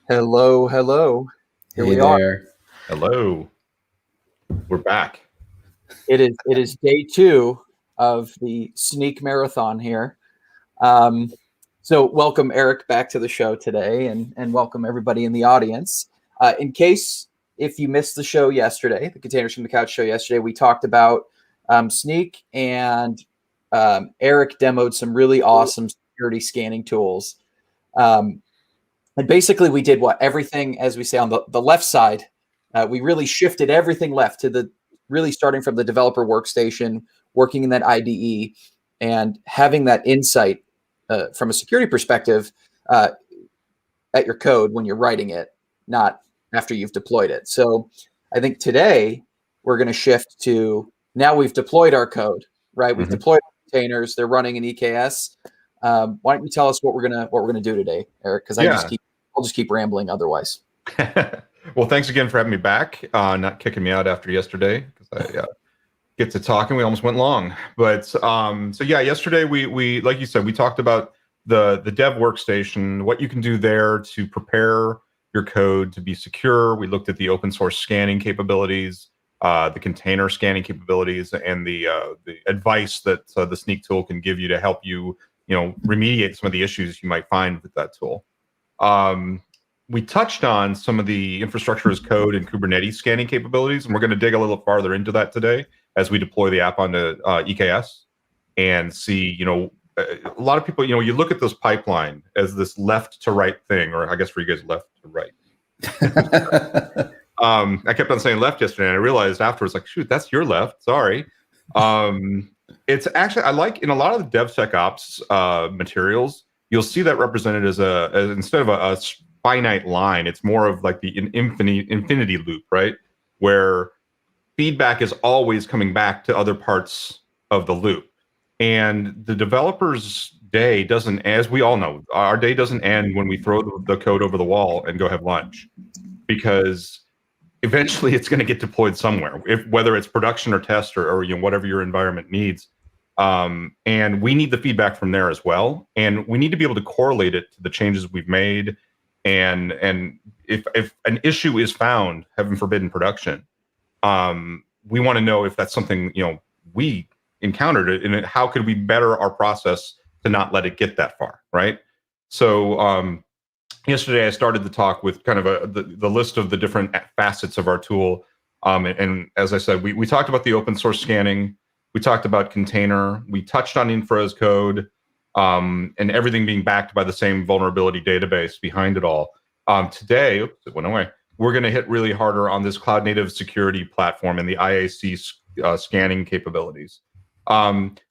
Hello, hello. Here Hey we are. there. Hello. We're back. It is day 2 of the Snyk marathon here. So welcome Eric back to the show today, and welcome everybody in the audience. In case if you missed the show yesterday, the Containers from the Couch show yesterday, we talked about Snyk, and Eric demoed some really awesome security scanning tools. And basically we did everything, as we say, on the left side. We really shifted everything left to the really starting from the developer workstation, working in that IDE, and having that insight from a security perspective at your code when you're writing it, not after you've deployed it. So I think today we're going to shift to, now we've deployed our code, right? We've deployed containers. They're running in EKS. Why don't you tell us what we're gonna do today, Eric? Because I'll just keep rambling otherwise. Well, thanks again for having me back, not kicking me out after yesterday, because I get to talking. We almost went long, but so yeah, yesterday we like you said, we talked about the dev workstation, what you can do there to prepare your code to be secure. We looked at the open source scanning capabilities, the container scanning capabilities, and the advice that the Snyk tool can give you to help you, remediate some of the issues you might find with that tool. We touched on some of the infrastructure as code and Kubernetes scanning capabilities, and we're going to dig a little farther into that today as we deploy the app onto EKS and see, a lot of people, you look at this pipeline as this left to right thing, or I guess for you guys, left to right. I kept on saying left yesterday, and I realized afterwards, like, shoot, that's your left. Sorry. It's actually, I like in a lot of the DevSecOps materials, you'll see that represented as instead of a finite line, it's more of like the infinity loop, right? Where feedback is always coming back to other parts of the loop. And the developer's day doesn't, as we all know, our day doesn't end when we throw the code over the wall and go have lunch, because eventually it's going to get deployed somewhere, whether it's production or test or whatever your environment needs. And we need the feedback from there as well. And we need to be able to correlate it to the changes we've made. And if an issue is found, heaven forbid, in production, we want to know if that's something, we encountered it, and how could we better our process to not let it get that far, right? So yesterday I started the talk with kind of the list of the different facets of our tool. And as I said, we talked about the open source scanning. We talked about container. We touched on infra as code, and everything being backed by the same vulnerability database behind it all. Today, oops, it went away. We're going to hit really harder on this cloud native security platform and the IAC scanning capabilities.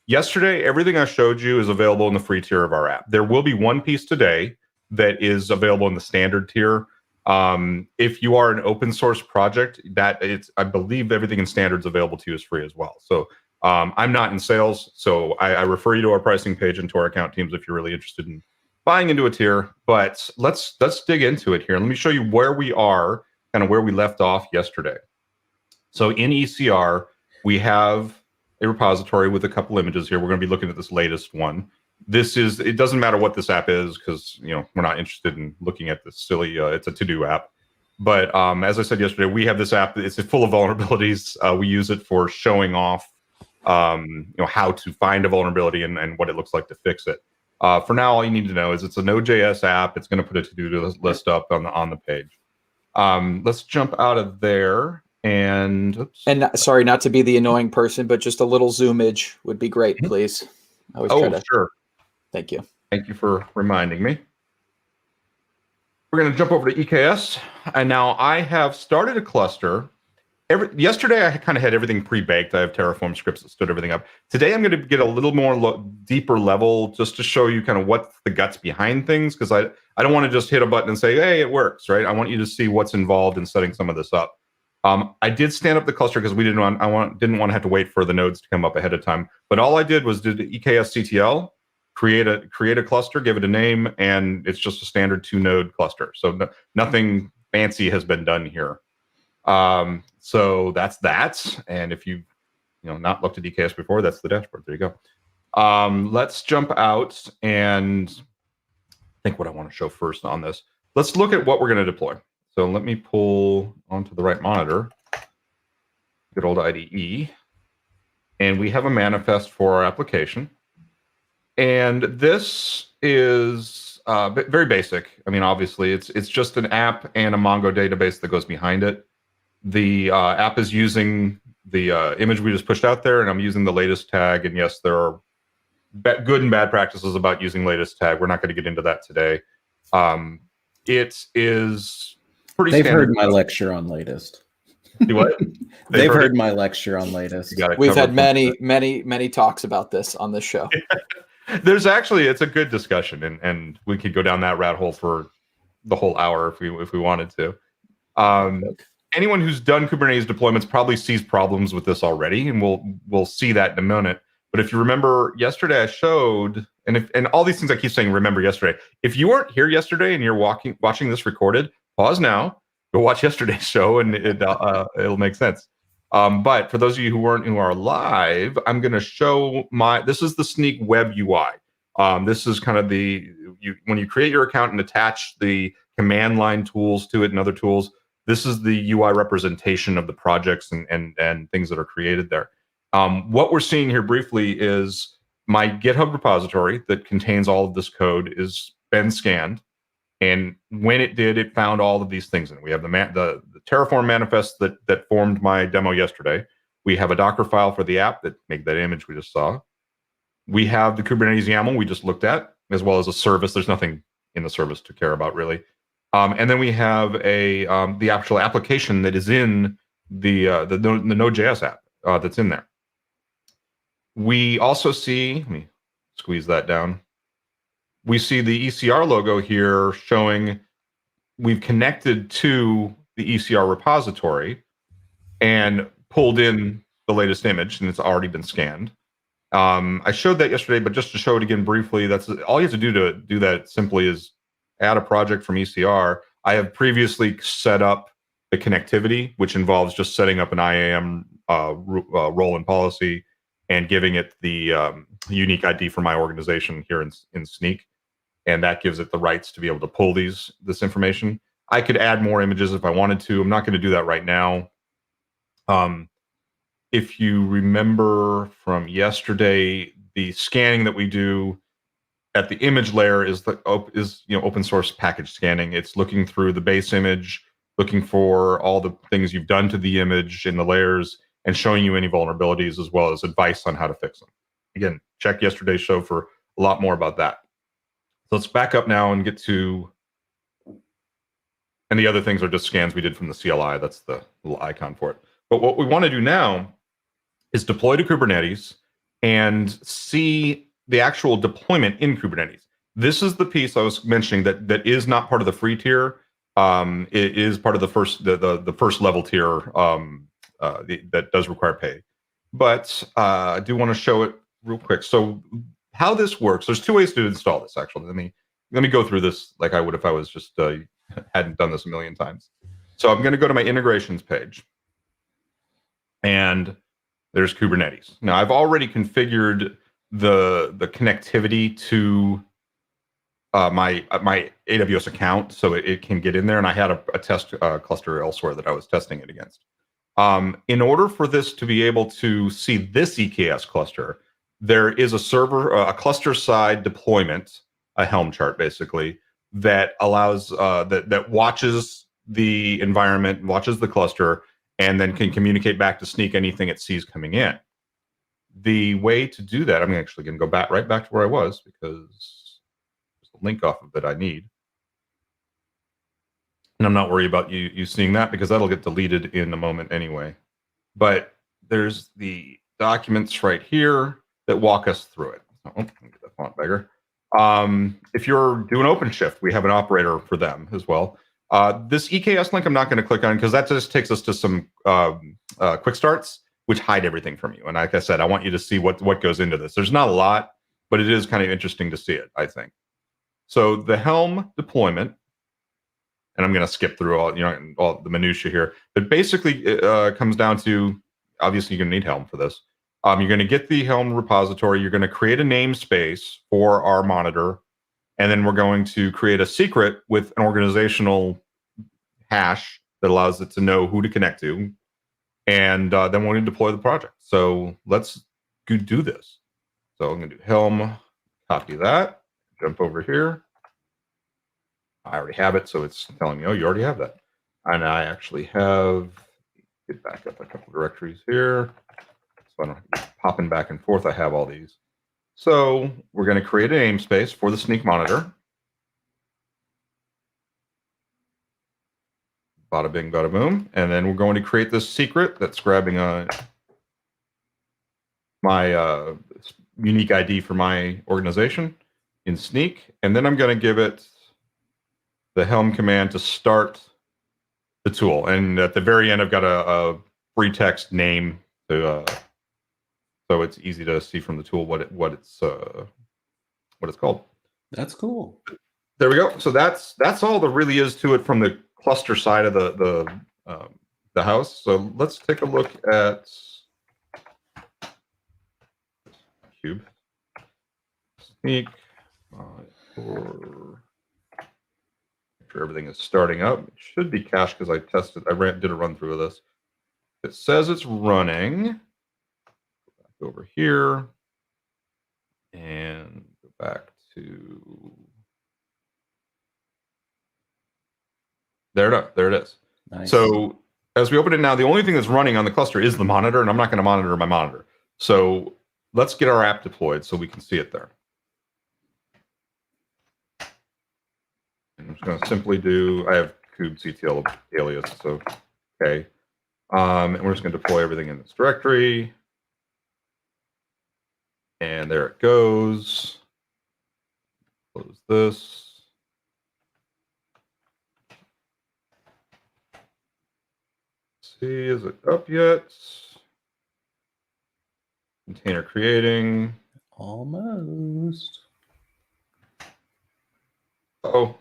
Yesterday, everything I showed you is available in the free tier of our app. There will be one piece today that is available in the standard tier. If you are an open source project, I believe everything in standard is available to you as free as well. So I'm not in sales, so I refer you to our pricing page and to our account teams if you're really interested in buying into a tier. But let's dig into it here. Let me show you where we are, kind of where we left off yesterday. So in ECR, we have a repository with a couple images here. We're going to be looking at this latest one. It doesn't matter what this app is, because we're not interested in looking at this silly, it's a to-do app. But as I said yesterday, we have this app, it's full of vulnerabilities. We use it for showing off how to find a vulnerability and what it looks like to fix it. For now, all you need to know is it's a Node.js app. It's going to put a to-do list up on the page. Let's jump out of there. And sorry, not to be the annoying person, but just a little zoomage would be great, please. Sure. Thank you. Thank you for reminding me. We're going to jump over to EKS, and now I have started a cluster. Yesterday, I kind of had everything pre-baked. I have Terraform scripts that stood everything up. Today, I'm going to get a little more deeper level, just to show you kind of what's the guts behind things, because I don't want to just hit a button and say, hey, it works, right? I want you to see what's involved in setting some of this up. I did stand up the cluster because we didn't want to have to wait for the nodes to come up ahead of time. But all I did was did EKS CTL, create a cluster, give it a name, and it's just a standard 2-node cluster. So nothing fancy has been done here. So that's that. And if you've not looked at EKS before, that's the dashboard. There you go. Let's jump out and think what I want to show first on this. let's look at what we're going to deploy. So let me pull onto the right monitor, good old IDE, and we have a manifest for our application. And this is very basic. I mean, obviously, it's just an app and a Mongo database that goes behind it. The app is using the image we just pushed out there, and I'm using the latest tag. And yes, there are good and bad practices about using latest tag. We're not going to get into that today. It is pretty They've standard. heard my lecture on latest. Do what? They've heard my lecture on latest. We've had many talks about this on this show. There's actually, it's a good discussion, and we could go down that rat hole for the whole hour if we wanted to. Anyone who's done Kubernetes deployments probably sees problems with this already, and we'll see that in a minute. But if you remember yesterday, I showed, and all these things I keep saying, remember yesterday. If you weren't here yesterday and you're watching this recorded, pause now, go watch yesterday's show, and it'll make sense. But for those of you who are live, I'm going to show this is the Snyk web UI. This is kind of when you create your account and attach the command line tools to it and other tools, this is the UI representation of the projects and things that are created there. What we're seeing here briefly is my GitHub repository that contains all of this code is been scanned. And when it did, it found all of these things in it. We have the Terraform manifest that formed my demo yesterday. We have a Docker file for the app that made that image we just saw. We have the Kubernetes YAML we just looked at, as well as a service. There's nothing in the service to care about, really. And then we have the actual application that is in the Node.js app that's in there. We also see, let me squeeze that down. We see the ECR logo here showing we've connected to the ECR repository and pulled in the latest image, and it's already been scanned. I showed that yesterday, but just to show it again briefly, that's all you have to do to do that simply is add a project from ECR. I have previously set up the connectivity, which involves just setting up an IAM role and policy and giving it the unique ID for my organization here in Snyk. And that gives it the rights to be able to pull this information. I could add more images if I wanted to. I'm not going to do that right now. If you remember from yesterday, the scanning that we do at the image layer is open source package scanning. It's looking through the base image, looking for all the things you've done to the image in the layers, and showing you any vulnerabilities as well as advice on how to fix them. Again, check yesterday's show for a lot more about that. So let's back up now and get to, and the other things are just scans we did from the CLI. That's the little icon for it. But what we want to do now is deploy to Kubernetes and see the actual deployment in Kubernetes. This is the piece I was mentioning that is not part of the free tier. It is part of the first level tier that does require pay. But I do want to show it real quick. So how this works, there's two ways to install this, actually. Let me go through this like I would if I was just hadn't done this a million times. So I'm going to go to my integrations page. And there's Kubernetes. Now, I've already configured the connectivity to my AWS account so it can get in there. And I had a test cluster elsewhere that I was testing it against. In order for this to be able to see this EKS cluster, there is a server, a cluster side deployment, a Helm chart basically, that allows that watches the environment, watches the cluster, and then can communicate back to Snyk anything it sees coming in. The way to do that, I'm actually going to go right back to where I was because there's a link off of it I need. And I'm not worried about you seeing that because that'll get deleted in a moment anyway. But there's the documents right here that walk us through it. Oh, let me get that font bigger. If you're doing OpenShift, we have an operator for them as well. This EKS link I'm not going to click on because that just takes us to some quick starts, which hide everything from you. And like I said, I want you to see what goes into this. There's not a lot, but it is kind of interesting to see it, I think. So the Helm deployment, and I'm going to skip through all the minutia here, but basically it comes down to, obviously you're going to need Helm for this. You're going to get the Helm repository. You're going to create a namespace for our monitor. And then we're going to create a secret with an organizational hash that allows it to know who to connect to. And then we're going to deploy the project. So let's do this. So I'm going to do Helm, copy that, jump over here. I already have it, so it's telling me, oh, you already have that. And I actually have, get back up a couple directories here. So I don't have to be popping back and forth. I have all these. So we're going to create a namespace for the Snyk monitor. Bada bing, bada boom. And then we're going to create this secret that's grabbing my unique ID for my organization in Snyk. And then I'm going to give it the Helm command to start the tool. And at the very end, I've got a free text name to, so it's easy to see from the tool what it's called. That's cool. There we go. So that's all there really is to it from the cluster side of the house. So let's take a look at Cube Snyk. Make sure everything is starting up. It should be cached because I tested. Did a run through of this. It says it's running. Go back over here and go back to. There it is. Nice. So as we open it now, the only thing that's running on the cluster is the monitor, and I'm not going to monitor my monitor. So let's get our app deployed so we can see it there. I'm just going to simply do, I have kubectl alias, so okay. And we're just going to deploy everything in this directory. And there it goes. Close this. See, is it up yet? Container creating. Almost. Oh.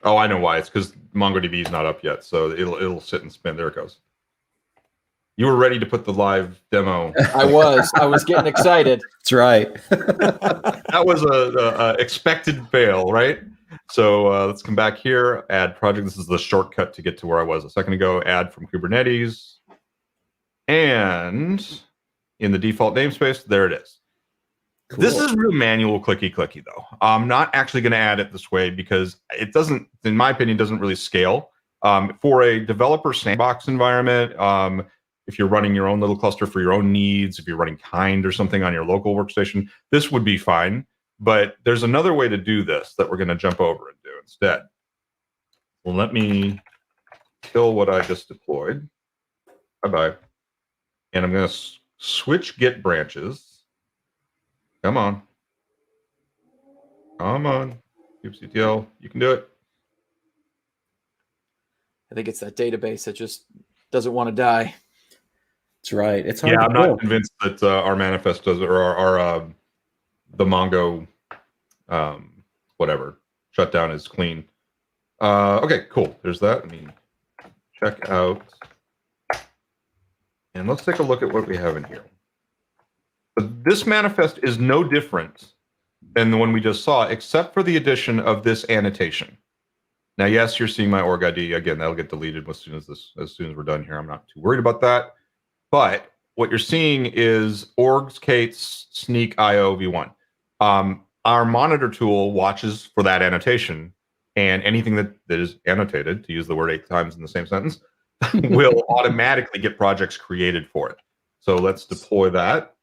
Oh, I know why. It's because MongoDB is not up yet, so it'll sit and spin. There it goes. You were ready to put the live demo. I was getting excited. That's right. That was a expected fail, right? So let's come back here, add project. This is the shortcut to get to where I was a second ago. Add from Kubernetes. And in the default namespace, there it is. Cool. This is real manual clicky though. I'm not actually going to add it this way because it doesn't, in my opinion, doesn't really scale. For a developer sandbox environment, if you're running your own little cluster for your own needs, if you're running Kind or something on your local workstation, this would be fine. But there's another way to do this that we're going to jump over and do instead. Well, let me kill what I just deployed. Bye-bye. And I'm going to switch Git branches. Come on. Come on. kubectl, you can do it. I think it's that database that just doesn't want to die. That's right. It's hard. Yeah, to I'm not convinced that our manifest does it, or our the Mongo whatever shutdown is clean. Okay, cool. There's that. Let me check out. And let's take a look at what we have in here. But this manifest is no different than the one we just saw, except for the addition of this annotation. Now, yes, you're seeing my org ID. Again, that'll get deleted as soon as we're done here. I'm not too worried about that. But what you're seeing is orgs, Kates, Snyk, IO, v1. Our monitor tool watches for that annotation, and anything that is annotated, to use the word 8 times in the same sentence, will automatically get projects created for it. So let's deploy that.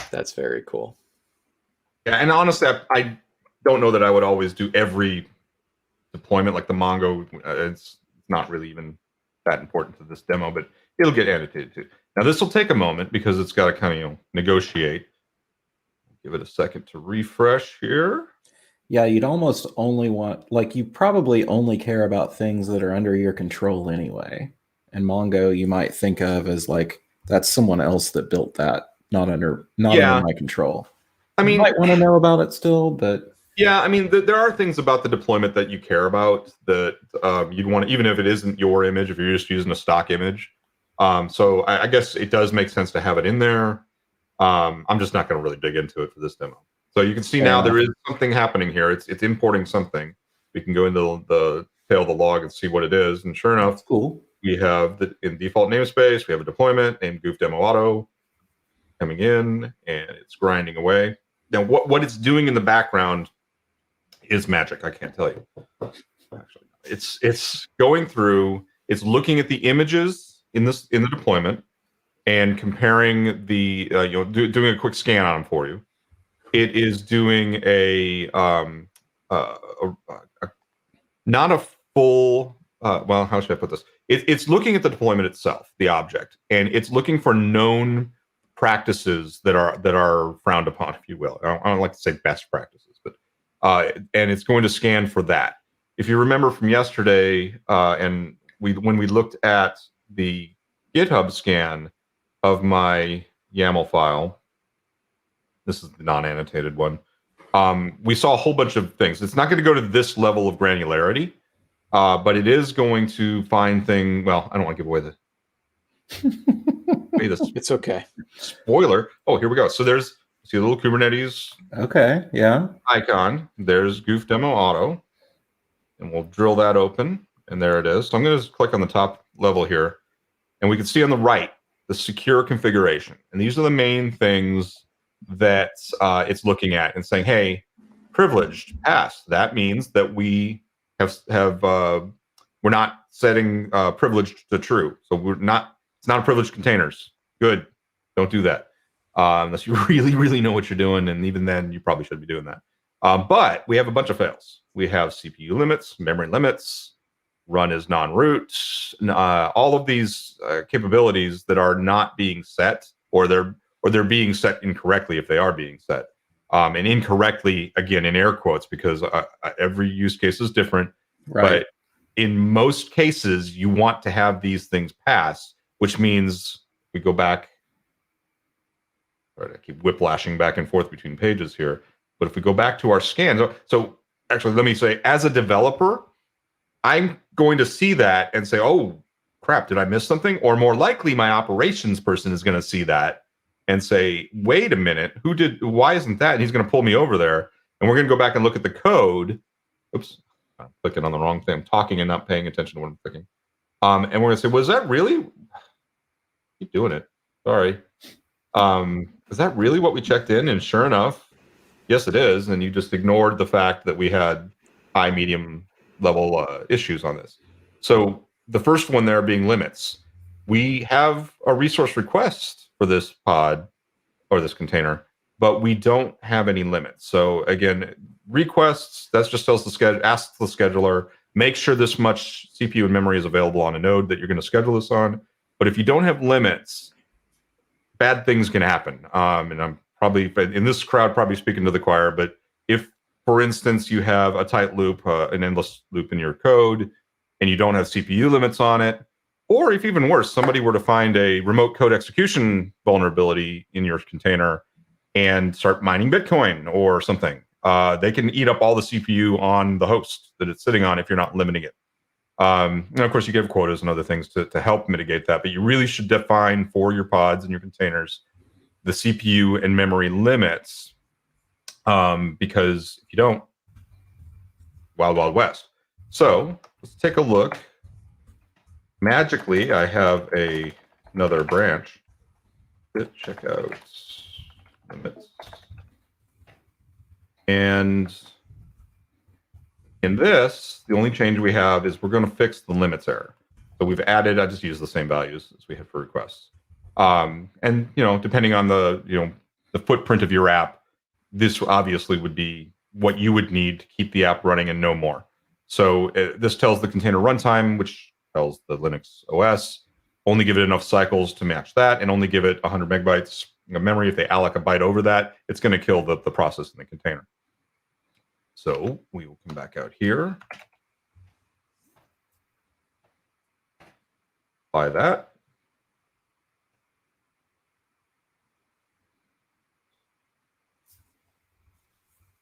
That's very cool. Yeah, and honestly, I don't know that I would always do every deployment like the Mongo. It's not really even that important to this demo, but it'll get annotated too. Now this will take a moment because it's got to kind of negotiate. Give it a second to refresh here. Yeah, you'd almost only want, like, you probably only care about things that are under your control anyway. And Mongo, you might think of as like, that's someone else that built that, not under my control. I mean, you might want to know about it still, but yeah, I mean, there are things about the deployment that you care about that you'd want to, even if it isn't your image, if you're just using a stock image. So I guess it does make sense to have it in there. I'm just not going to really dig into it for this demo. So you can see Fair now enough. there is something happening here. It's importing something. We can go into the tail of the log and see what it is. And sure enough, That's cool. we have in default namespace, we have a deployment named goof demo auto coming in, and it's grinding away. Now, what it's doing in the background is magic. I can't tell you. Actually, it's going through. It's looking at the images in the deployment and comparing the doing a quick scan on them for you. It is doing not a full. Well, how should I put this? It's looking at the deployment itself, the object, and it's looking for known practices that are frowned upon, if you will. I don't like to say best practices, but and it's going to scan for that. If you remember from yesterday, and when we looked at the GitHub scan of my YAML file, this is the non-annotated one. We saw a whole bunch of things. It's not going to go to this level of granularity, but it is going to find things. Well, I don't want to give away the. It's okay. Spoiler. Oh, here we go. So see a little Kubernetes Okay, yeah. icon. There's goof demo auto, and we'll drill that open, and there it is. So I'm going to click on the top level here, and we can see on the right the secure configuration, and these are the main things that it's looking at and saying, "Hey, privileged passed. That means that we have we're not setting privileged to true. So we're not. It's not a privileged containers. Good. Don't do that unless you really, really know what you're doing, and even then, you probably should be doing that. But we have a bunch of fails. We have CPU limits, memory limits, run as non-root, all of these capabilities that are not being set, or they're being set incorrectly if they are being set, and incorrectly again in air quotes because every use case is different. Right. But in most cases, you want to have these things pass, which means we go back. Right, I keep whiplashing back and forth between pages here. But if we go back to our scan, so actually, let me say, as a developer, I'm going to see that and say, oh, crap, did I miss something? Or more likely, my operations person is going to see that and say, wait a minute, why isn't that? And he's going to pull me over there. And we're going to go back and look at the code. Oops, I'm clicking on the wrong thing. I'm talking and not paying attention to what I'm clicking. And we're going to say, was that really? Keep doing it. Sorry. Is that really what we checked in? And sure enough, yes, it is. And you just ignored the fact that we had high, medium level issues on this. So the first one there being limits. We have a resource request for this pod or this container, but we don't have any limits. So again, requests, that just tells asks the scheduler, make sure this much CPU and memory is available on a node that you're going to schedule this on. But if you don't have limits, bad things can happen. And I'm probably, in this crowd, probably speaking to the choir, but if, for instance, you have a tight loop, an endless loop in your code, and you don't have CPU limits on it, or if even worse, somebody were to find a remote code execution vulnerability in your container and start mining Bitcoin or something, they can eat up all the CPU on the host that it's sitting on if you're not limiting it. And of course, you give quotas and other things to help mitigate that, but you really should define for your pods and your containers the CPU and memory limits, because if you don't, wild, wild west. So let's take a look. Magically, I have another branch. Check out limits. And in this, the only change we have is we're going to fix the limits error. So we've added, I just use the same values as we have for requests. And, depending on the footprint of your app, this obviously would be what you would need to keep the app running and no more. So this tells the container runtime, which tells the Linux OS, only give it enough cycles to match that, and only give it 100 megabytes of memory. If they alloc a byte over that, it's going to kill the process in the container. So we will come back out here. Apply that.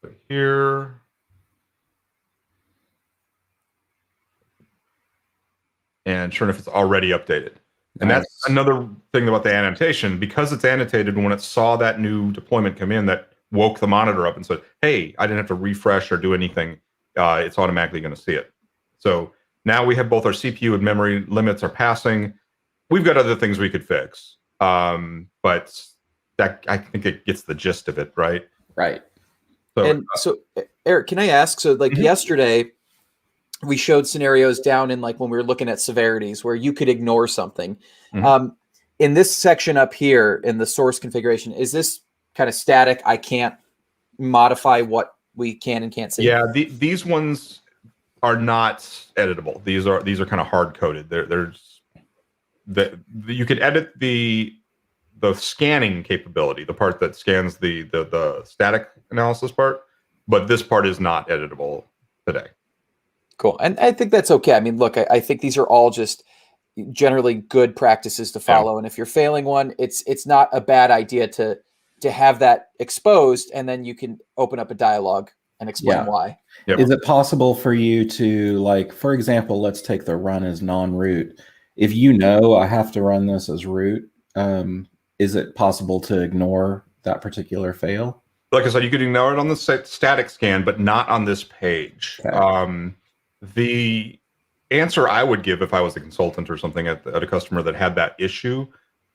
Put here. And sure enough, it's already updated. And Nice. that's another thing about the annotation. Because it's annotated, when it saw that new deployment come in, that woke the monitor up and said, hey, I didn't have to refresh or do anything. It's automatically going to see it. So now we have both our CPU and memory limits are passing. We've got other things we could fix. But that, I think it gets the gist of it, right? Right. So Eric, can I ask, so like yesterday, we showed scenarios down in like when we were looking at severities where you could ignore something. In this section up here in the source configuration, is this kind of static? I can't modify what we can and can't see. Yeah, these ones are not editable. These are kind of hard coded. You could edit the scanning capability, the part that scans the static analysis part, but this part is not editable today. Cool. And I think that's okay. I mean, look, I think these are all just generally good practices to follow. Yeah. And if you're failing one, it's not a bad idea to have that exposed, and then you can open up a dialogue and explain why. Yep. Is it possible for you to, like, for example, let's take the run as non-root. If you know I have to run this as root, is it possible to ignore that particular fail? Like I said, you could ignore it on the static scan, but not on this page. Okay. The answer I would give if I was a consultant or something at a customer that had that issue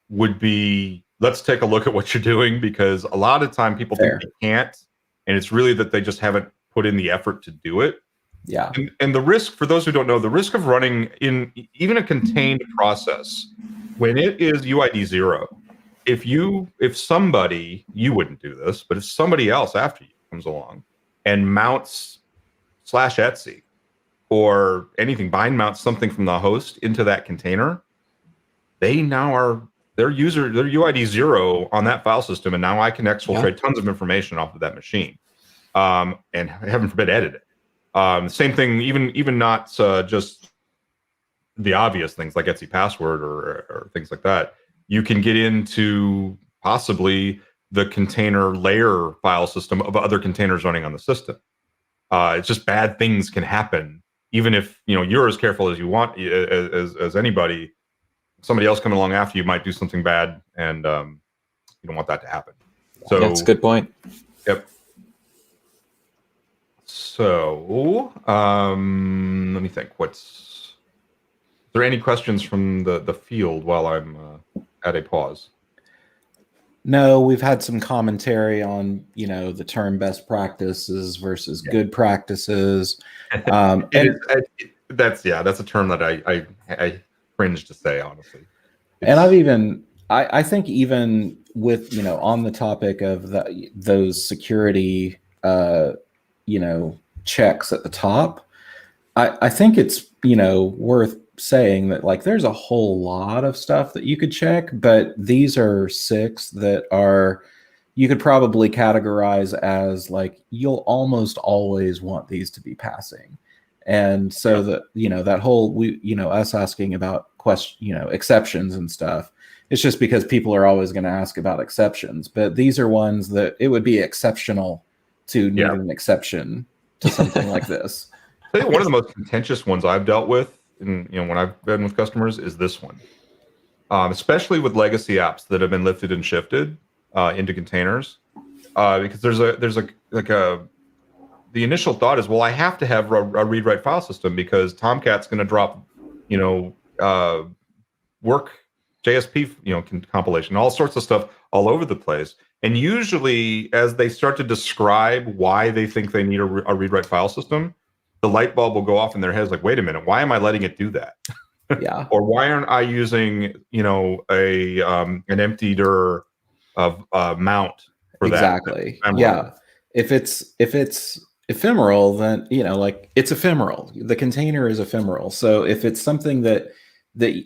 would be, let's take a look at what you're doing, because a lot of time people think they can't, and it's really that they just haven't put in the effort to do it. Yeah. And the risk, for those who don't know, the risk of running in even a contained process, when it is UID 0, if somebody, you wouldn't do this, but if somebody else after you comes along and mounts /etc or anything, bind mounts something from the host into that container, they now are their UID 0 on that file system, and now I can exfiltrate tons of information off of that machine, and heaven forbid edit it. Same thing, even not just the obvious things like etc password or things like that. You can get into possibly the container layer file system of other containers running on the system. It's just bad things can happen, even if you're as careful as you want as anybody. Somebody else coming along after you might do something bad, and you don't want that to happen. So that's a good point. Yep. So let me think. Is there any questions from the field while I'm at a pause? No, we've had some commentary on the term best practices versus good practices. That's a term that I cringe to say, honestly. And I think even with on the topic of those security checks at the top, I think it's worth saying that, like, there's a whole lot of stuff that you could check, but these are 6 that you could probably categorize as, like, you'll almost always want these to be passing. And so that whole us asking about exceptions and stuff, it's just because people are always going to ask about exceptions, but these are ones that it would be exceptional to need an exception to something like this. I think one of the most contentious ones I've dealt with, when I've been with customers, is this one, especially with legacy apps that have been lifted and shifted into containers, because the initial thought is, well, I have to have a read-write file system because Tomcat's going to drop, work JSP, compilation, all sorts of stuff all over the place. And usually, as they start to describe why they think they need a read-write file system, the light bulb will go off in their heads, like, wait a minute, why am I letting it do that? Yeah. Or why aren't I using, an empty dir of mount for that? Exactly. Yeah. If it's ephemeral, then it's ephemeral. The container is ephemeral. So if it's something that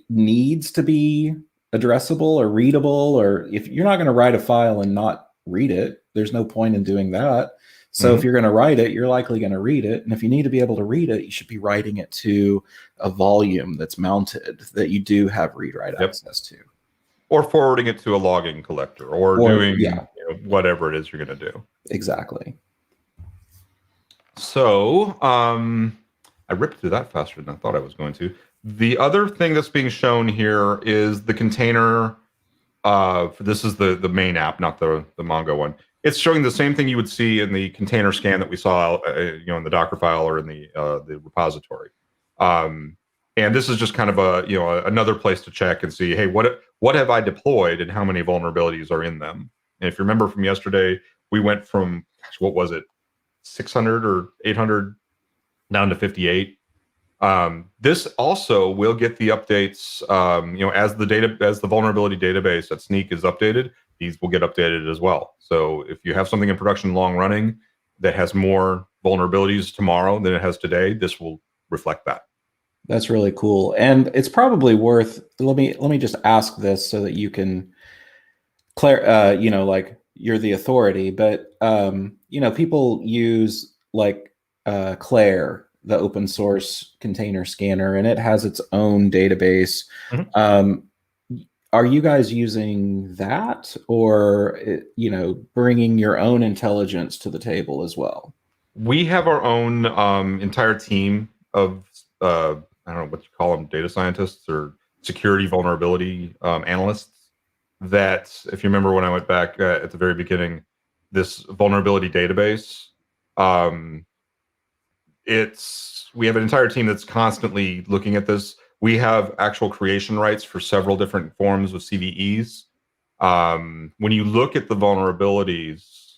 needs to be addressable or readable, or if you're not going to write a file and not read it, there's no point in doing that. So if you're going to write it, you're likely going to read it. And if you need to be able to read it, you should be writing it to a volume that's mounted that you do have read-write access to. Or forwarding it to a logging collector, or doing whatever it is you're going to do. Exactly. So I ripped through that faster than I thought I was going to. The other thing that's being shown here is the container. This is the main app, not the Mongo one. It's showing the same thing you would see in the container scan that we saw, in the Docker file or in the repository. And this is just kind of another place to check and see, hey, what have I deployed and how many vulnerabilities are in them? And if you remember from yesterday, we went from, what was it, 600 or 800 down to 58. This also will get the updates, as the vulnerability database at Snyk is updated, these will get updated as well. So if you have something in production long running that has more vulnerabilities tomorrow than it has today, this will reflect that. That's really cool. And it's probably worth, let me just ask this so that you can like you're the authority, but people use like Claire, the open source container scanner, and it has its own database. Mm-hmm. Are you guys using that, or bringing your own intelligence to the table as well? We have our own entire team of I don't know what you call them, data scientists or security vulnerability analysts. That, if you remember when I went back at the very beginning, this vulnerability database, we have an entire team that's constantly looking at this. We have actual creation rights for several different forms of CVEs. When you look at the vulnerabilities,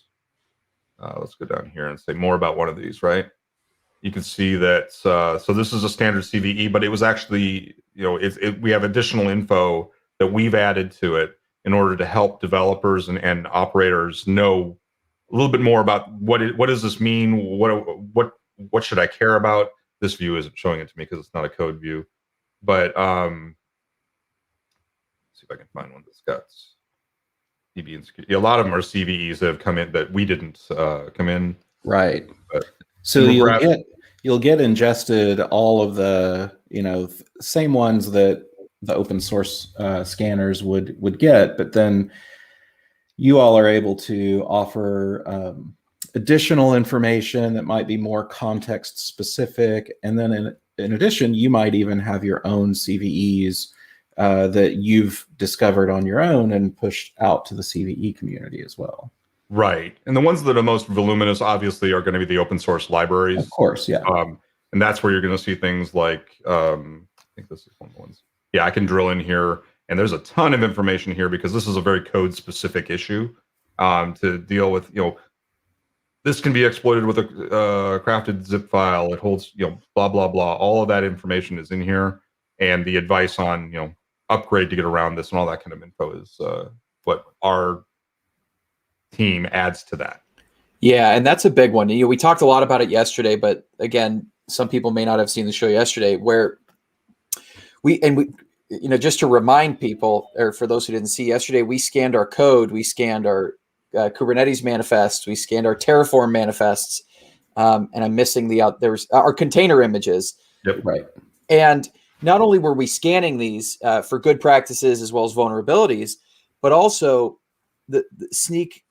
let's go down here and say more about one of these, right? You can see that, so this is a standard CVE, but it was actually, we have additional info that we've added to it in order to help developers and operators know a little bit more about what does this mean? What should I care about? This view isn't showing it to me because it's not a code view. But let's see if I can find one that's got CVE and security. A lot of them are CVEs that have come in that we didn't come in. Right. But so you'll get ingested all of the same ones that the open source scanners would get, but then you all are able to offer additional information that might be more context specific, and then in addition, you might even have your own CVEs that you've discovered on your own and pushed out to the CVE community as well. Right. And the ones that are most voluminous, obviously, are going to be the open source libraries. Of course, yeah. And that's where you're going to see things like, I think this is one of the ones. Yeah, I can drill in here, and there's a ton of information here because this is a very code-specific issue to deal with. This can be exploited with a crafted zip file. It holds, blah, blah, blah. All of that information is in here, and the advice on, upgrade to get around this and all that kind of info is what our team adds to that. Yeah, and that's a big one. We talked a lot about it yesterday, but again, some people may not have seen the show yesterday, where we just to remind people, or for those who didn't see yesterday, we scanned our code, we scanned our Kubernetes manifest, we scanned our Terraform manifests, and I'm missing there's our container images. Yep. Right. And not only were we scanning these for good practices as well as vulnerabilities, but also the Snyk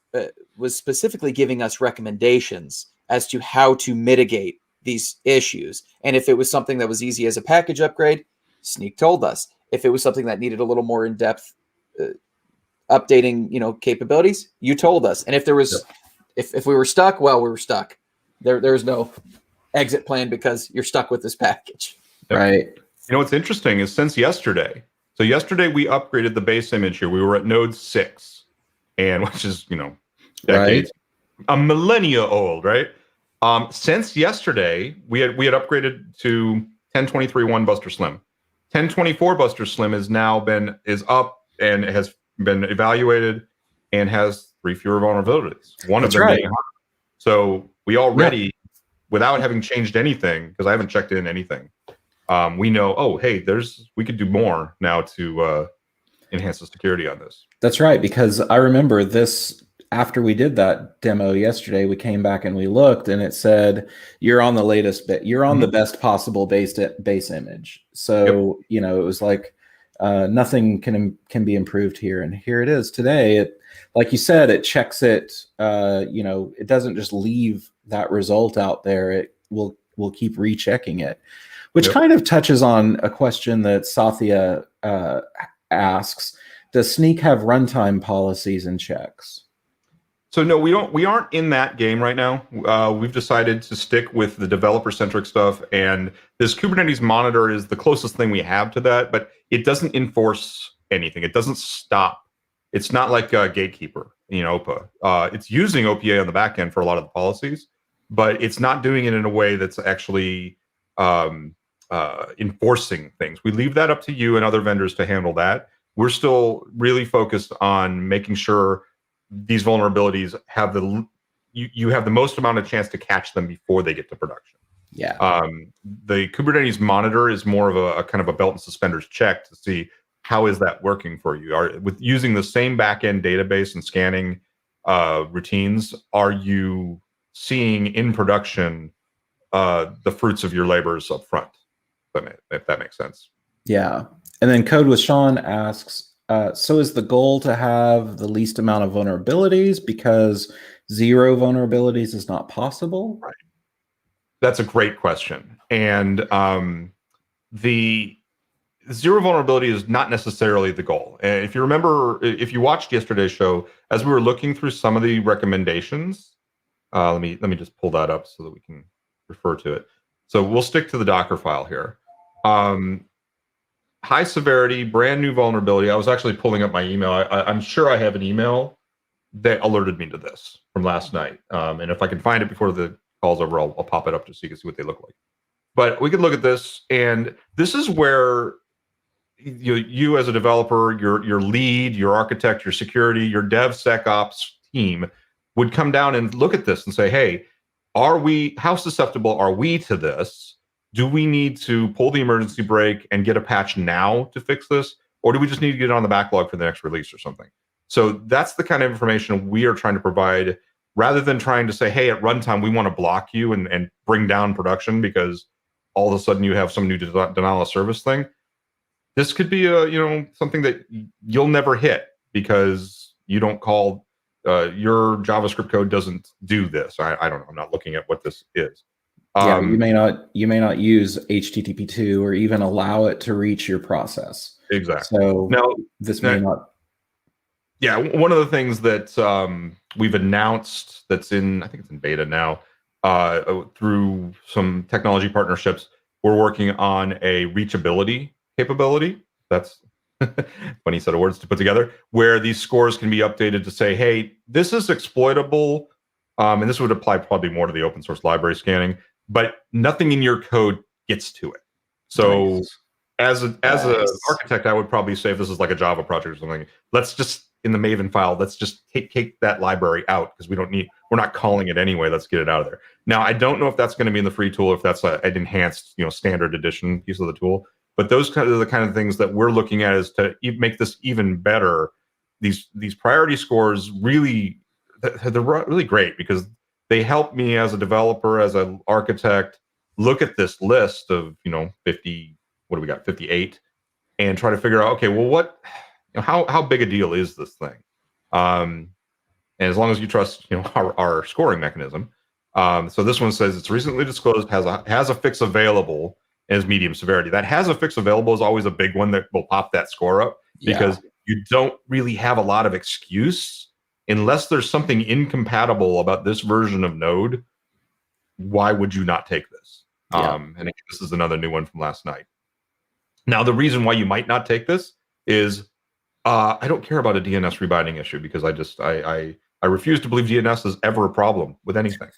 was specifically giving us recommendations as to how to mitigate these issues. And if it was something that was easy as a package upgrade, Snyk told us. If it was something that needed a little more in-depth updating, capabilities, you told us. And if there was, if we were stuck, well, we were stuck. There's no exit plan because you're stuck with this package. Yep. Right. What's interesting is since yesterday. So yesterday we upgraded the base image here. We were at node 6, and which is decades, a millennia old, right? Since yesterday we had upgraded to 10.23.1 Buster Slim. 10.24 Buster Slim is up and has been evaluated and has 3 fewer vulnerabilities. One of them being hard. So we already, without having changed anything, because I haven't checked in anything, we know, hey, we could do more now to enhance the security on this. That's right, because I remember this. After we did that demo yesterday, we came back and we looked, and it said you're on the latest bit. You're on the best possible base image. So it was like nothing can be improved here, and here it is today. It, like you said, it checks it. It doesn't just leave that result out there. It will keep rechecking it, Which kind of touches on a question that Satya asks. Does Snyk have runtime policies and checks? So no, we don't. We aren't in that game right now. We've decided to stick with the developer-centric stuff, and this Kubernetes monitor is the closest thing we have to that. But it doesn't enforce anything. It doesn't stop. It's not like a gatekeeper, OPA. It's using OPA on the back end for a lot of the policies, but it's not doing it in a way that's actually enforcing things. We leave that up to you and other vendors to handle that. We're still really focused on making sure these vulnerabilities have you have the most amount of chance to catch them before they get to production. Yeah. The Kubernetes monitor is more of a kind of a belt and suspenders check to see how is that working for you. With using the same backend database and scanning routines, are you seeing in production the fruits of your labors up front? If that makes sense. Yeah. And then Code with Sean asks, so is the goal to have the least amount of vulnerabilities because 0 vulnerabilities is not possible? Right. That's a great question. And the 0 vulnerability is not necessarily the goal. And if you remember, if you watched yesterday's show, as we were looking through some of the recommendations, let me just pull that up so that we can refer to it. So we'll stick to the Docker file here. High severity, brand new vulnerability. I was actually pulling up my email. I'm sure I have an email that alerted me to this from last night. And if I can find it before the call's over, I'll pop it up so you can see what they look like. But we can look at this, and this is where you as a developer, your lead, your architect, your security, your DevSecOps team would come down and look at this and say, hey, how susceptible are we to this? Do we need to pull the emergency brake and get a patch now to fix this? Or do we just need to get it on the backlog for the next release or something? So that's the kind of information we are trying to provide, rather than trying to say, hey, at runtime, we want to block you and bring down production because all of a sudden you have some new denial of service thing. This could be something that you'll never hit because you don't call your JavaScript code doesn't do this. I don't know. I'm not looking at what this is. Yeah, you may not use HTTP2 or even allow it to reach your process. Exactly. So now this may not. Yeah, one of the things that we've announced that's I think it's in beta now, through some technology partnerships, we're working on a reachability capability. That's funny set of words to put together, where these scores can be updated to say, hey, this is exploitable, and this would apply probably more to the open source library scanning, but nothing in your code gets to it. So Nice. as an architect, I would probably say, if this is like a Java project or something, let's just, in the Maven file, let's just take that library out because we're not calling it anyway. Let's get it out of there. Now, I don't know if that's going to be in the free tool, if that's an enhanced, standard edition piece of the tool. But those are the kind of things that we're looking at is to make this even better. These priority scores they're really great because they help me as a developer, as an architect, look at this list of 50. What do we got? 58, and try to figure out, okay, well, how big a deal is this thing? And as long as you trust our scoring mechanism. So this one says it's recently disclosed, has a fix available, and is medium severity. That has a fix available is always a big one that will pop that score up, because you don't really have a lot of excuse unless there's something incompatible about this version of Node. Why would you not take this? And again, this is another new one from last night. Now, the reason why you might not take this is I don't care about a DNS rebinding issue, because I refuse to believe DNS is ever a problem with anything.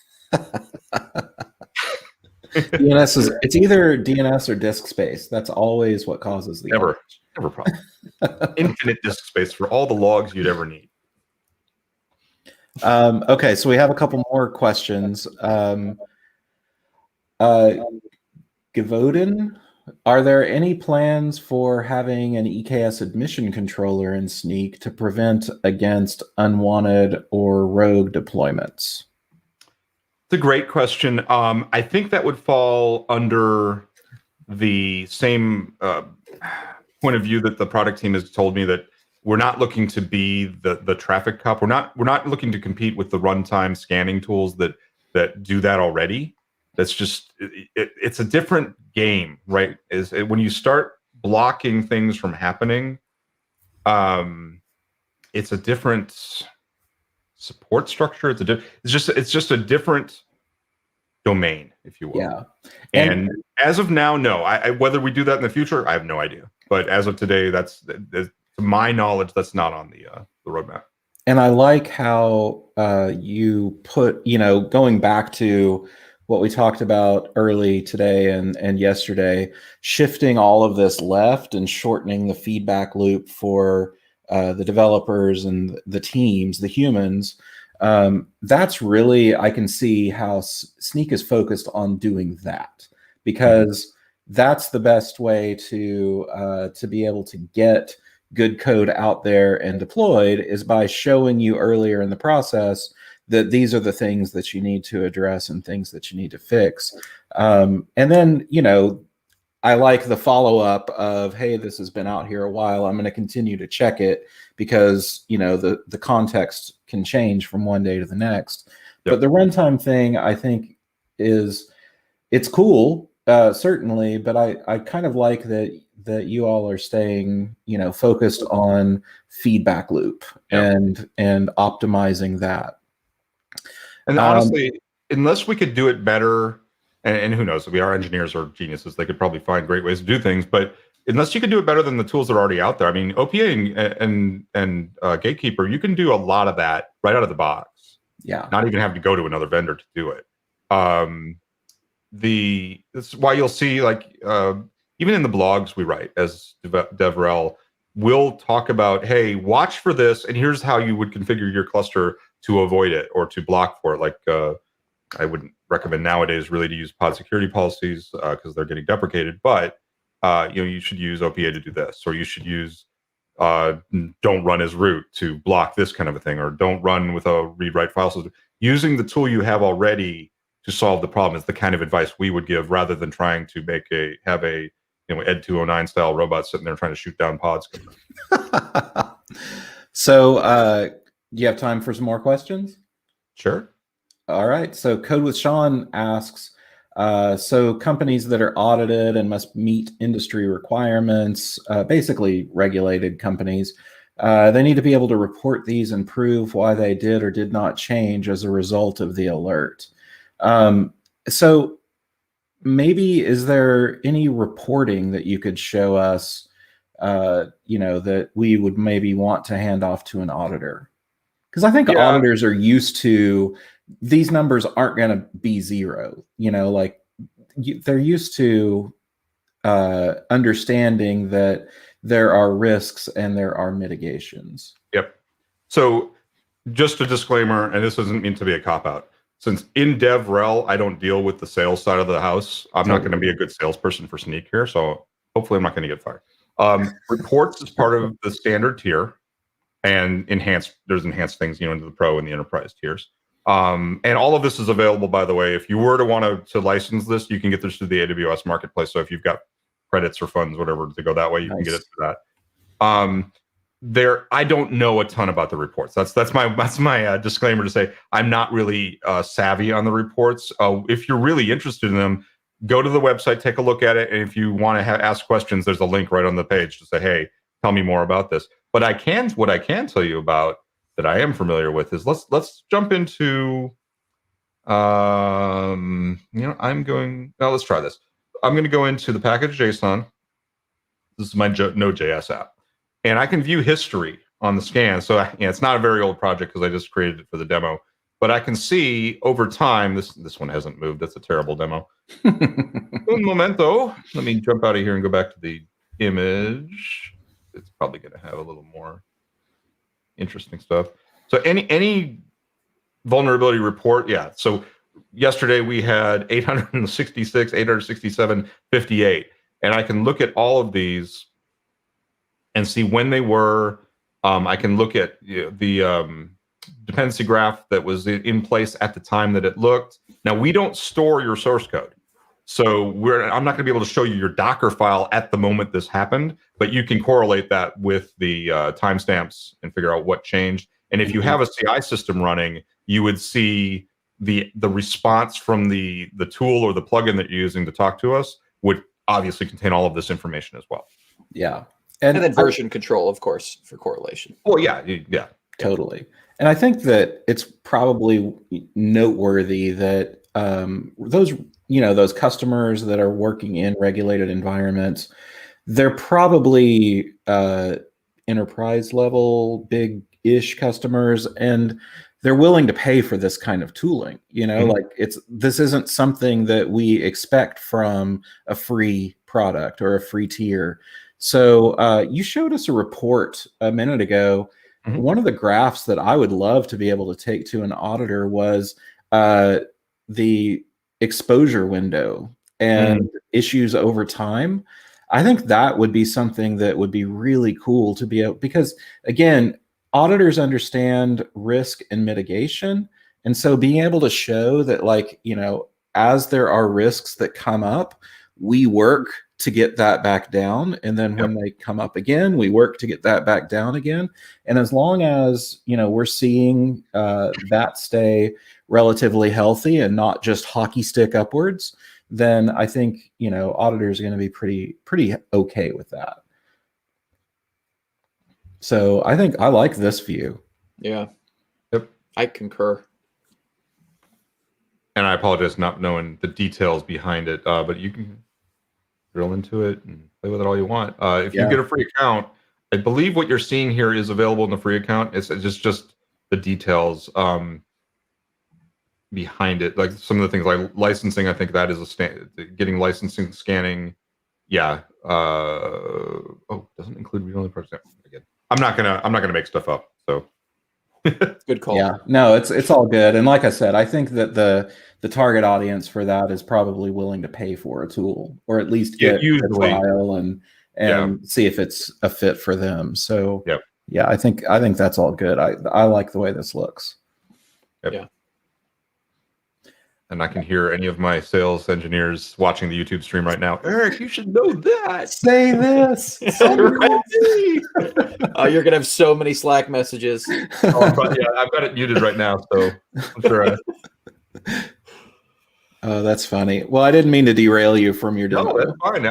It's either DNS or disk space. That's always what causes the never problem. Infinite disk space for all the logs you'd ever need. Okay, so we have a couple more questions. Gavoden, are there any plans for having an EKS Admission Controller in Snyk to prevent against unwanted or rogue deployments? It's a great question. I think that would fall under the same point of view that the product team has told me, that we're not looking to be the traffic cop. We're not looking to compete with the runtime scanning tools that do that already. That's just it's a different game, right? When you start blocking things from happening, it's a different support structure. It's just a different domain, if you will. Yeah. And as of now, no. Whether we do that in the future, I have no idea. But as of today, that's to my knowledge, that's not on the roadmap. And I like how you put, going back to what we talked about early today and yesterday, shifting all of this left and shortening the feedback loop for the developers and the teams, the humans. That's really, I can see how Snyk is focused on doing that, because that's the best way to be able to get good code out there and deployed, is by showing you earlier in the process that these are the things that you need to address and things that you need to fix. And then, I like the follow-up of, hey, this has been out here a while. I'm going to continue to check it because, the context can change from one day to the next. Yep. But the runtime thing, I think, it's cool, certainly, but I kind of like that you all are staying, focused on feedback loop. Yep. and optimizing that. And honestly, unless we could do it better, and who knows, our engineers are geniuses. They could probably find great ways to do things, but unless you can do it better than the tools that are already out there. I mean, OPA and Gatekeeper, you can do a lot of that right out of the box. Yeah. Not even have to go to another vendor to do it. That's why you'll see, like, even in the blogs we write as DevRel, we'll talk about, hey, watch for this, and here's how you would configure your cluster to avoid it or to block for it. Like, I wouldn't recommend nowadays really to use pod security policies because they're getting deprecated, but you should use OPA to do this, or you should use don't run as root to block this kind of a thing, or don't run with a read-write file system. Using the tool you have already to solve the problem is the kind of advice we would give, rather than trying to have a Ed 209 style robot sitting there trying to shoot down pods. So you have time for some more questions? Sure. All right. So Code with Sean asks, so companies that are audited and must meet industry requirements, basically regulated companies, they need to be able to report these and prove why they did or did not change as a result of the alert. So maybe, is there any reporting that you could show us, that we would maybe want to hand off to an auditor? Because I think auditors are used to, these numbers aren't going to be zero, they're used to understanding that there are risks and there are mitigations. Yep. So just a disclaimer, and this doesn't mean to be a cop-out. Since in DevRel, I don't deal with the sales side of the house, I'm not going to be a good salesperson for Snyk here, so hopefully I'm not going to get fired. Reports is part of the standard tier, and there's enhanced things, into the pro and the enterprise tiers. And all of this is available, by the way. If you were to want to license this, you can get this through the AWS marketplace. So if you've got credits or funds, whatever, to go that way, you can get it through that. I don't know a ton about the reports. That's my disclaimer to say I'm not really savvy on the reports. If you're really interested in them, go to the website, take a look at it, and if you want to ask questions, there's a link right on the page to say, hey, tell me more about this. But what I can tell you about that I am familiar with is let's jump into let's try this. I'm going to go into the package JSON. This is my Node.js app, and I can view history on the scan. So it's not a very old project because I just created it for the demo, but I can see over time, this one hasn't moved. That's a terrible demo. Un momento. Let me jump out of here and go back to the image. It's probably going to have a little more interesting stuff. So any vulnerability report, so yesterday we had 866, 867, 58, and I can look at all of these and see when they were. I can look at the dependency graph that was in place at the time that it looked. Now, we don't store your source code, so I'm not going to be able to show you your Docker file at the moment this happened, but you can correlate that with the timestamps and figure out what changed. And if you have a CI system running, you would see the response from the tool or the plugin that you're using to talk to us would obviously contain all of this information as well. Yeah. And then version control, of course, for correlation. Well, yeah. Totally. And I think that it's probably noteworthy that those customers that are working in regulated environments, they're probably enterprise level, big-ish customers, and they're willing to pay for this kind of tooling. Like this isn't something that we expect from a free product or a free tier. So you showed us a report a minute ago. Mm-hmm. One of the graphs that I would love to be able to take to an auditor was the exposure window and issues over time. I think that would be something that would be really cool to be able, because again, auditors understand risk and mitigation. And so being able to show that, like, as there are risks that come up, we work to get that back down. And then when they come up again, we work to get that back down again. And as long as, we're seeing that stay relatively healthy and not just hockey stick upwards, then I think, auditors are going to be pretty okay with that. So I think I like this view. Yeah. Yep. I concur. And I apologize not knowing the details behind it, but you can drill into it and play with it all you want. If you get a free account, I believe what you're seeing here is available in the free account. It's just the details behind it, like some of the things like licensing. I think that is getting licensing, scanning. Yeah. Doesn't include read-only project. Again, I'm not gonna make stuff up. So good call. Yeah, no, it's all good. And like I said, I think that the target audience for that is probably willing to pay for a tool, or at least get a trial and see if it's a fit for them. So I think that's all good. I like the way this looks. Yep. Yeah. And I can hear any of my sales engineers watching the YouTube stream right now. Eric, you should know that. Say this. Oh, you're gonna have so many Slack messages. I've got it muted right now, so I'm sure. Oh, that's funny. Well, I didn't mean to derail you from your demo. No, that's fine.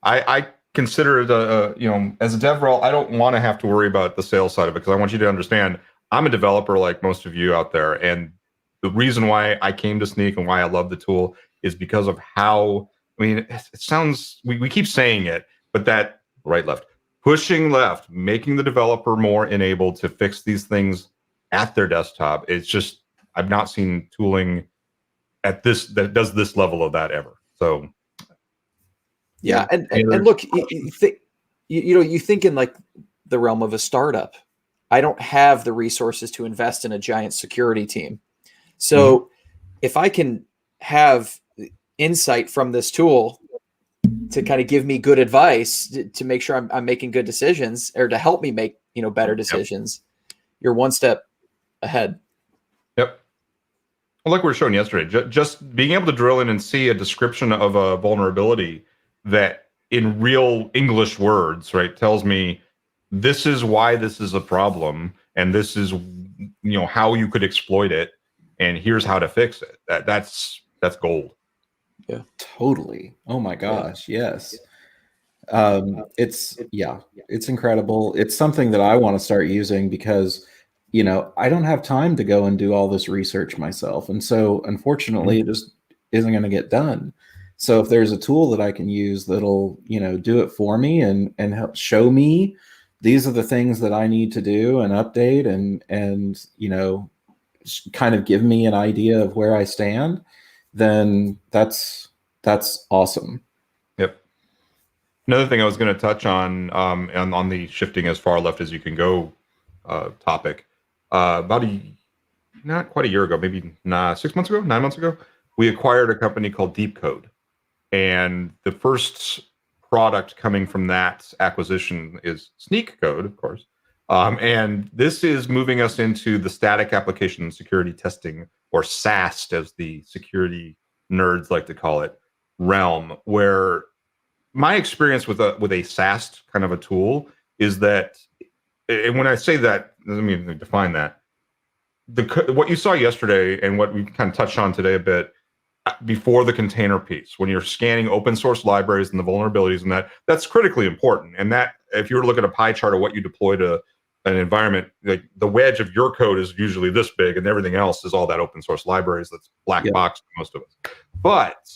I consider it as a dev role, I don't want to have to worry about the sales side of it, because I want you to understand I'm a developer like most of you out there, and the reason why I came to Snyk and why I love the tool is because of how, it sounds, we keep saying it, but that right, left, pushing left, making the developer more enabled to fix these things at their desktop. It's just, I've not seen tooling that does this level of that ever. So. Yeah. And look, you think in like the realm of a startup. I don't have the resources to invest in a giant security team. So if I can have insight from this tool to kind of give me good advice to make sure I'm making good decisions, or to help me make, better decisions, you're one step ahead. Yep. Well, like we were showing yesterday, just being able to drill in and see a description of a vulnerability that in real English words, right, tells me this is why this is a problem, and this is, how you could exploit it, and here's how to fix it. That's gold. Yeah, totally. Oh my gosh, yes. It's incredible. It's something that I want to start using because, I don't have time to go and do all this research myself, and so unfortunately, it just isn't going to get done. So if there's a tool that I can use that'll, do it for me and help show me these are the things that I need to do and update and kind of give me an idea of where I stand, then that's awesome. Yep. Another thing I was going to touch on the shifting as far left as you can go topic, not quite a year ago, maybe 6 months ago, 9 months ago, we acquired a company called Deep Code. And the first product coming from that acquisition is Snyk code, of course. And this is moving us into the static application security testing, or SAST, as the security nerds like to call it, realm, where my experience with a SAST kind of a tool is that, and when I say that, let me define that. what you saw yesterday and what we kind of touched on today a bit before the container piece, when you're scanning open source libraries and the vulnerabilities and that's critically important. And that, if you were to look at a pie chart of what you deploy to an environment, like the wedge of your code is usually this big and everything else is all that open source libraries that's black box to most of us. But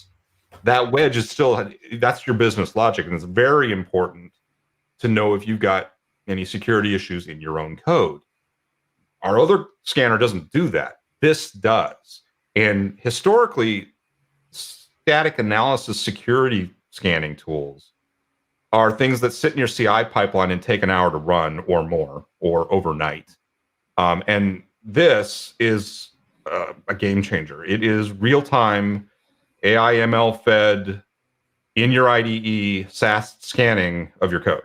that wedge is still, that's your business logic. And it's very important to know if you've got any security issues in your own code. Our other scanner doesn't do that. This does. And historically, static analysis security scanning tools are things that sit in your CI pipeline and take an hour to run or more or overnight. And this is a game changer. It is real-time AI ML fed in your IDE SaaS scanning of your code.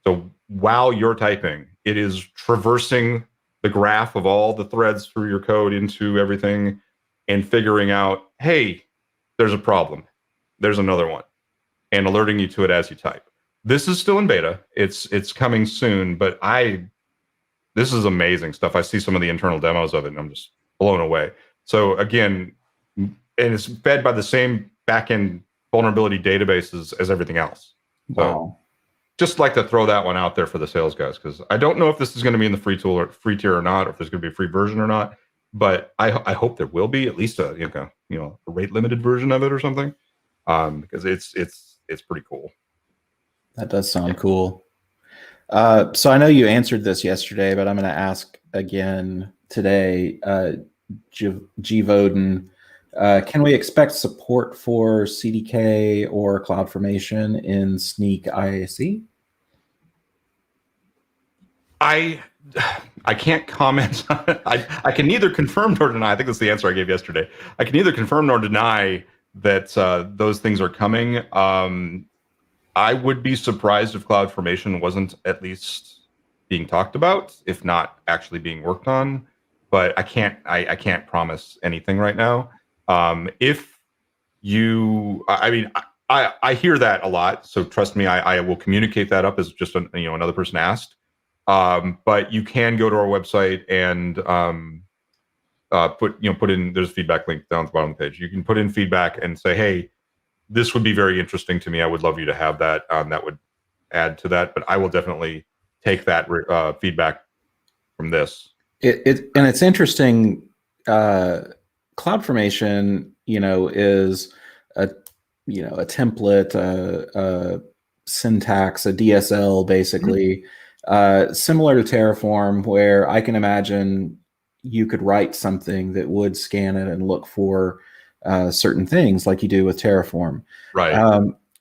So while you're typing, it is traversing the graph of all the threads through your code into everything and figuring out, hey, there's a problem. There's another one, and alerting you to it as you type. This is still in beta. It's coming soon, but this is amazing stuff. I see some of the internal demos of it, and I'm just blown away. So again, and it's fed by the same backend vulnerability databases as everything else. So Wow. just like to throw that one out there for the sales guys, because I don't know if this is going to be in the free tool or free tier or not, or if there's going to be a free version or not. But I hope there will be at least a a rate limited version of it or something, because it's pretty cool. That does sound cool. So I know you answered this yesterday, but I'm going to ask again today. G. Voden, can we expect support for CDK or CloudFormation in Snyk IAC? I can't comment on it. I can neither confirm nor deny. I think that's the answer I gave yesterday. I can neither confirm nor deny that those things are coming. I would be surprised if CloudFormation wasn't at least being talked about, if not actually being worked on. But I can't promise anything right now. If you, I hear that a lot. So trust me, I will communicate that up as just another person asked. But you can go to our website and put in, there's a feedback link down at the bottom of the page. You can put in feedback and say, hey, this would be very interesting to me. I would love you to have that. That would add to that. But I will definitely take that feedback from this. And it's interesting. CloudFormation, is a template, a syntax, a DSL, basically. Similar to Terraform, where I can imagine you could write something that would scan it and look for certain things like you do with Terraform. Right.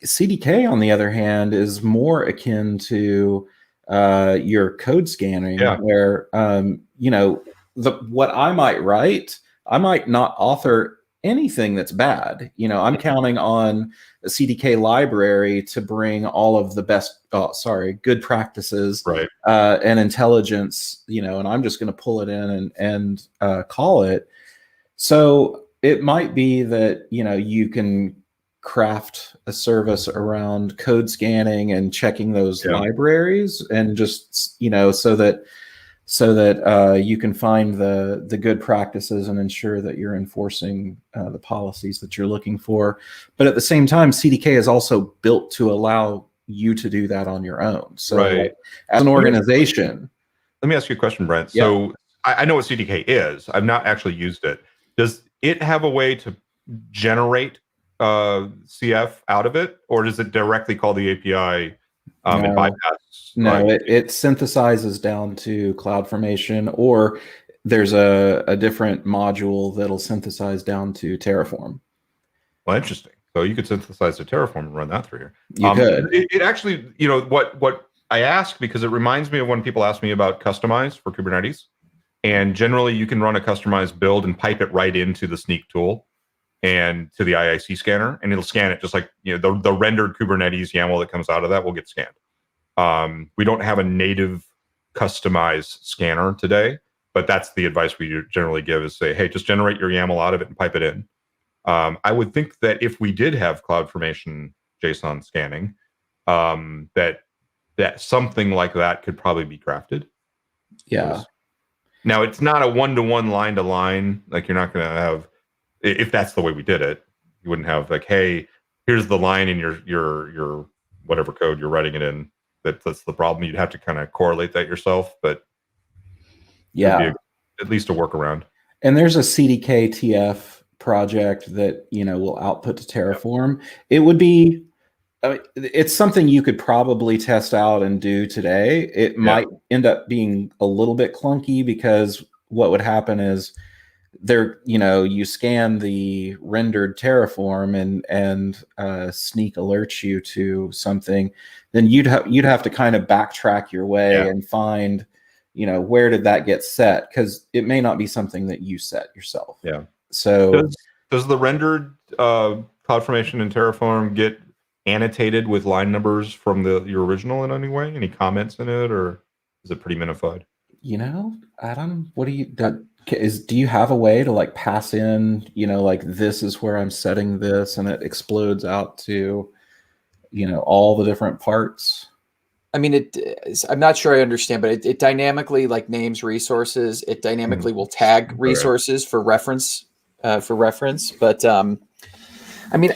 CDK, on the other hand, is more akin to your code scanning, where what I might write, I might not author anything that's bad. I'm counting on a CDK library to bring all of the good practices, right, and intelligence, and I'm just going to pull it in and call it. So it might be that, you can craft a service around code scanning and checking those libraries, and just, so that you can find the good practices and ensure that you're enforcing the policies that you're looking for. But at the same time, CDK is also built to allow you to do that on your own. So as an organization. Let me ask you a question, Brent. Yeah. So I know what CDK is. I've not actually used it. Does it have a way to generate CF out of it, or does it directly call the API and bypass? No, it synthesizes down to CloudFormation, or there's a different module that'll synthesize down to Terraform. Well, interesting. So you could synthesize to Terraform and run that through here. You could. It actually, what I ask, because it reminds me of when people ask me about customize for Kubernetes. And generally, you can run a customized build and pipe it right into the Snyk tool and to the IIC scanner, and it'll scan it just like the rendered Kubernetes YAML that comes out of that will get scanned. We don't have a native customized scanner today, but that's the advice we generally give, is say, hey, just generate your YAML out of it and pipe it in. I would think that if we did have CloudFormation JSON scanning, that something like that could probably be crafted. Yeah. Now, it's not a one-to-one, line-to-line. Like, you're not going to have, if that's the way we did it, you wouldn't have like, hey, here's the line in your whatever code you're writing it in. That's the problem. You'd have to kind of correlate that yourself, but yeah, at least a workaround. And there's a CDK-TF project that will output to Terraform. It would be, it's something you could probably test out and do today. It might end up being a little bit clunky because what would happen is you scan the rendered Terraform and Snyk alerts you to something. Then you'd have to kind of backtrack your way and find, where did that get set? Because it may not be something that you set yourself. Yeah. So does the rendered CloudFormation and Terraform get annotated with line numbers from your original in any way? Any comments in it, or is it pretty minified? Adam, what do you have a way to like pass in, like this is where I'm setting this, and it explodes out to, all the different parts? I mean, I'm not sure I understand, but it dynamically like names resources. It dynamically will tag resources for reference. But I mean,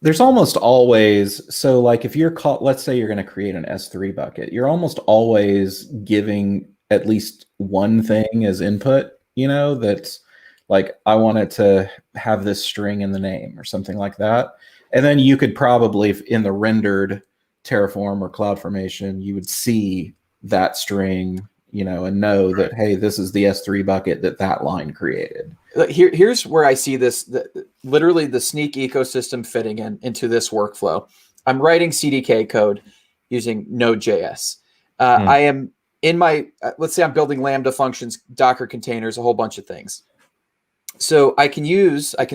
there's almost always, so like if you're let's say you're going to create an S3 bucket, you're almost always giving at least one thing as input, that's like, I want it to have this string in the name or something like that. And then you could probably, in the rendered Terraform or CloudFormation, you would see that string, and know that, hey, this is the S3 bucket that line created. Here's where I see this, literally the Snyk ecosystem fitting into this workflow. I'm writing CDK code using Node.js. I am in my, let's say I'm building Lambda functions, Docker containers, a whole bunch of things. So I can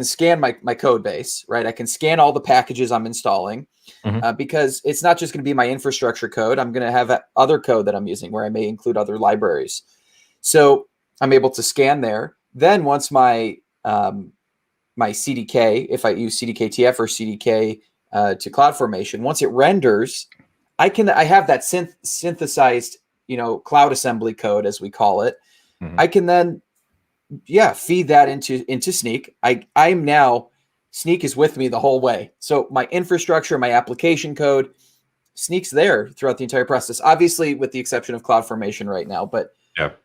scan my code base, right? I can scan all the packages I'm installing because it's not just going to be my infrastructure code. I'm going to have other code that I'm using where I may include other libraries. So I'm able to scan there. Then once my CDK, if I use CDK-TF or CDK to CloudFormation, once it renders, I have that synthesized, cloud assembly code, as we call it. I can then feed that into Snyk. I'm now, Snyk is with me the whole way. So my infrastructure, my application code, Snyk's there throughout the entire process. Obviously, with the exception of CloudFormation right now, but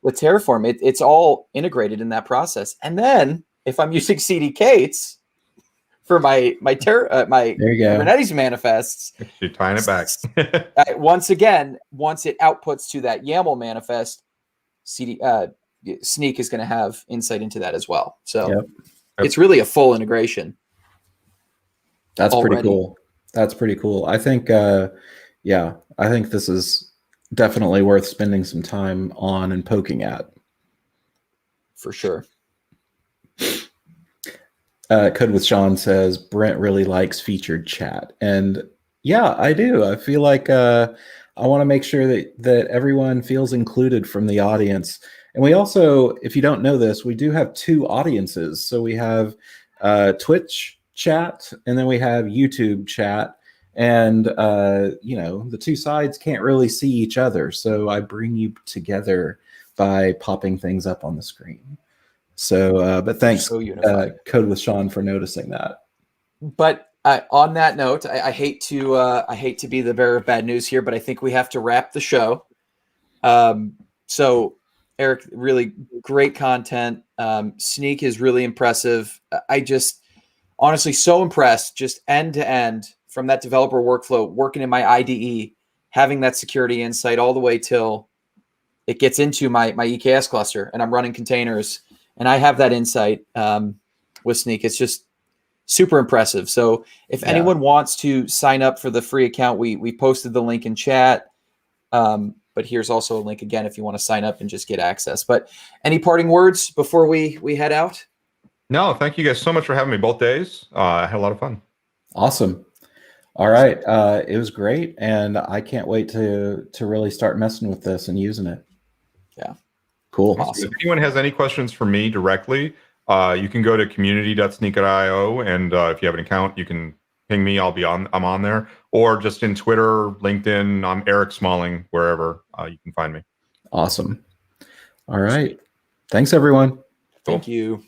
with Terraform, it's all integrated in that process. And then if I'm using CDKs for my Kubernetes manifests, you're tying it back. once it outputs to that YAML manifest, Snyk is going to have insight into that as well. So it's really a full integration. That's already pretty cool. That's pretty cool. I think, I think this is definitely worth spending some time on and poking at. For sure. Code with Sean says, Brent really likes featured chat. And yeah, I do. I feel like I want to make sure that everyone feels included from the audience. And we also, if you don't know this, we do have two audiences. So we have Twitch chat, and then we have YouTube chat. And, the two sides can't really see each other. So I bring you together by popping things up on the screen. So, but thanks, Code with Sean, for noticing that. But on that note, I hate to be the bearer of bad news here, but I think we have to wrap the show. So Eric, really great content. Snyk is really impressive. I just honestly so impressed, just end to end from that developer workflow, working in my IDE, having that security insight all the way till it gets into my EKS cluster and I'm running containers and I have that insight with Snyk. It's just super impressive. So if anyone wants to sign up for the free account, we posted the link in chat. But here's also a link again if you want to sign up and just get access. But any parting words before we head out? No, thank you guys so much for having me both days. I had a lot of fun. Awesome. All right. It was great. And I can't wait to really start messing with this and using it. Yeah. Cool. Awesome. If anyone has any questions for me directly, you can go to community.snyk.io. And if you have an account, you can ping me. I'm on there. Or just in Twitter, LinkedIn, I'm Eric Smalling, wherever you can find me. Awesome. All right. Thanks, everyone. Thank you.